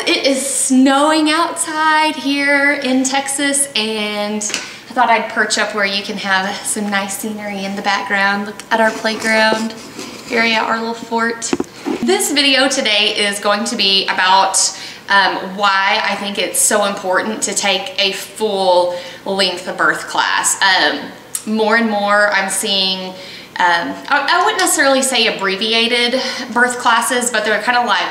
It is snowing outside here in Texas, and I thought I'd perch up where you can have some nice scenery in the background. Look at our playground area, our little fort. This video today is going to be about why I think it's so important to take a full length birth class. More and more I'm seeing, I wouldn't necessarily say abbreviated birth classes, but they're kind of like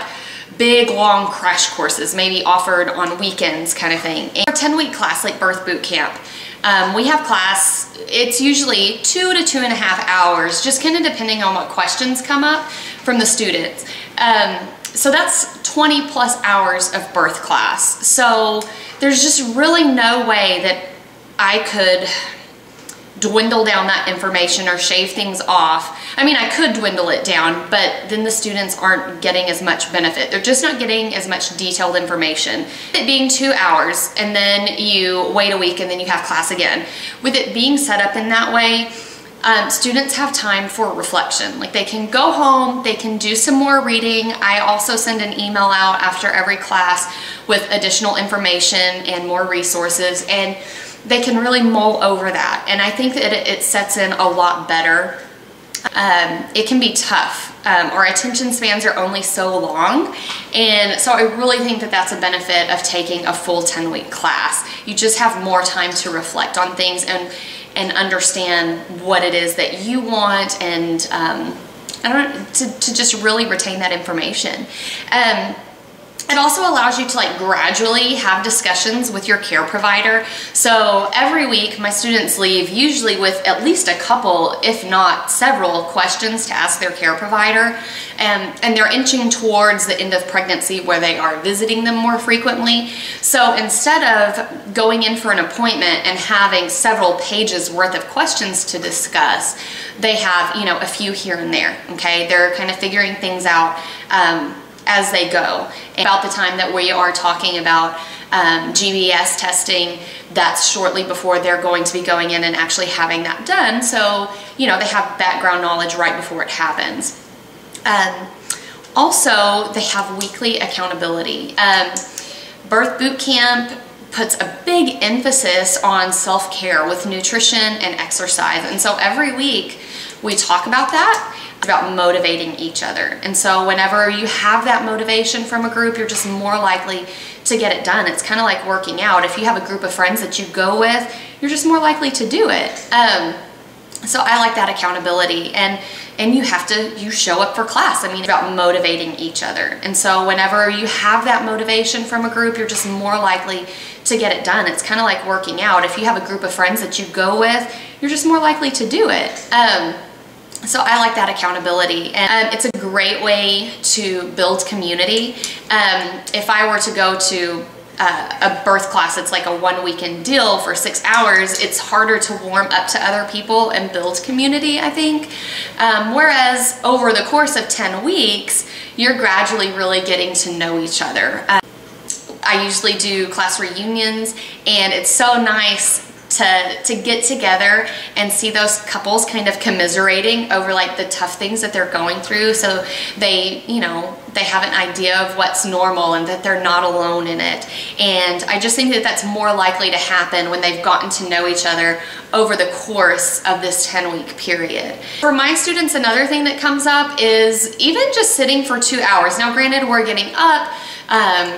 big long crash courses, maybe offered on weekends kind of thing. And a 10-week class like Birth Boot Camp, we have class, it's usually 2 to 2.5 hours, just kind of depending on what questions come up from the students. So that's 20 plus hours of birth class. So there's just really no way that I could dwindle down that information or shave things off. I mean, I could dwindle it down, but then the students aren't getting as much benefit. They're just not getting as much detailed information. It being 2 hours and then you wait a week and then you have class again. With it being set up in that way, students have time for reflection. Like, they can go home, they can do some more reading. I also send an email out after every class with additional information and more resources, and they can really mull over that. And I think that it sets in a lot better. It can be tough. Our attention spans are only so long. And so I really think that that's a benefit of taking a full 10-week class. You just have more time to reflect on things and understand what it is that you want, and to just really retain that information. It also allows you to gradually have discussions with your care provider. So every week my students leave usually with at least a couple, if not several, questions to ask their care provider. And they're inching towards the end of pregnancy where they are visiting them more frequently. So instead of going in for an appointment and having several pages worth of questions to discuss, they have, a few here and there, okay? They're kind of figuring things out as they go. And about the time that we are talking about GBS testing, that's shortly before they're going to be going in and actually having that done. So, they have background knowledge right before it happens. Also, they have weekly accountability. Birth Boot Camp puts a big emphasis on self-care with nutrition and exercise. And so every week we talk about that. It's about motivating each other. And so whenever you have that motivation from a group, you're just more likely to get it done. It's kind of like working out. If you have a group of friends that you go with, you're just more likely to do it. So I like that accountability, and you show up for class. I mean, it's about motivating each other. And so whenever you have that motivation from a group, you're just more likely to get it done. It's kind of like working out. If you have a group of friends that you go with, you're just more likely to do it. So I like that accountability, and it's a great way to build community. If I were to go to a birth class, it's like a one-weekend deal for 6 hours, it's harder to warm up to other people and build community, I think. Whereas over the course of 10 weeks, you're gradually really getting to know each other. I usually do class reunions, and it's so nice to get together and see those couples kind of commiserating over the tough things that they're going through, so they have an idea of what's normal and that they're not alone in it. And I just think that that's more likely to happen when they've gotten to know each other over the course of this 10-week period. For my students, another thing that comes up is even just sitting for 2 hours. Now granted, we're getting up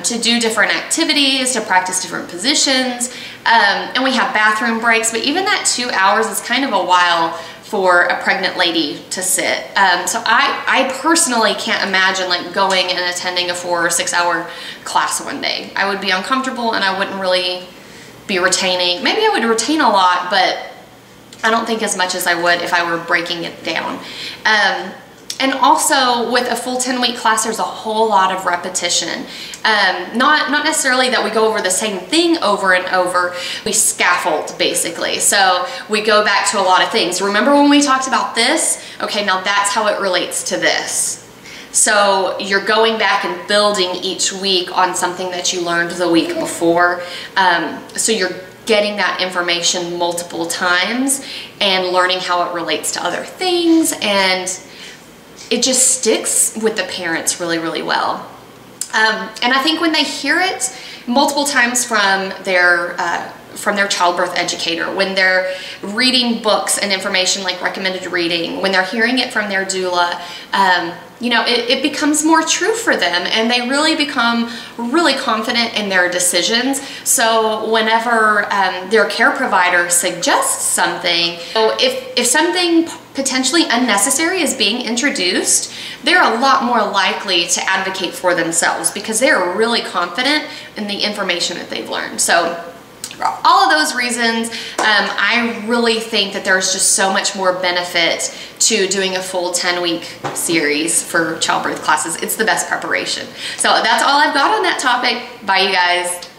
to do different activities, to practice different positions, and we have bathroom breaks, but even that 2 hours is kind of a while for a pregnant lady to sit. So I personally can't imagine going and attending a 4 or 6 hour class one day. I would be uncomfortable, and I wouldn't really be retaining. Maybe I would retain a lot, but I don't think as much as I would if I were breaking it down. And also with a full 10-week class, there's a whole lot of repetition. Not necessarily that we go over the same thing over and over. We scaffold, basically. So we go back to a lot of things. Remember when we talked about this? Okay, now that's how it relates to this. So you're going back and building each week on something that you learned the week before. So you're getting that information multiple times and learning how it relates to other things, and it just sticks with the parents really, really well. And I think when they hear it multiple times from their childbirth educator, when they're reading books and information like recommended reading, when they're hearing it from their doula, you know, it becomes more true for them, and they really become really confident in their decisions. So whenever their care provider suggests something, so if something potentially unnecessary is being introduced, they're a lot more likely to advocate for themselves because they're really confident in the information that they've learned. So for all of those reasons, I really think that there's just so much more benefit to doing a full 10-week series for childbirth classes. It's the best preparation. So that's all I've got on that topic. Bye, you guys.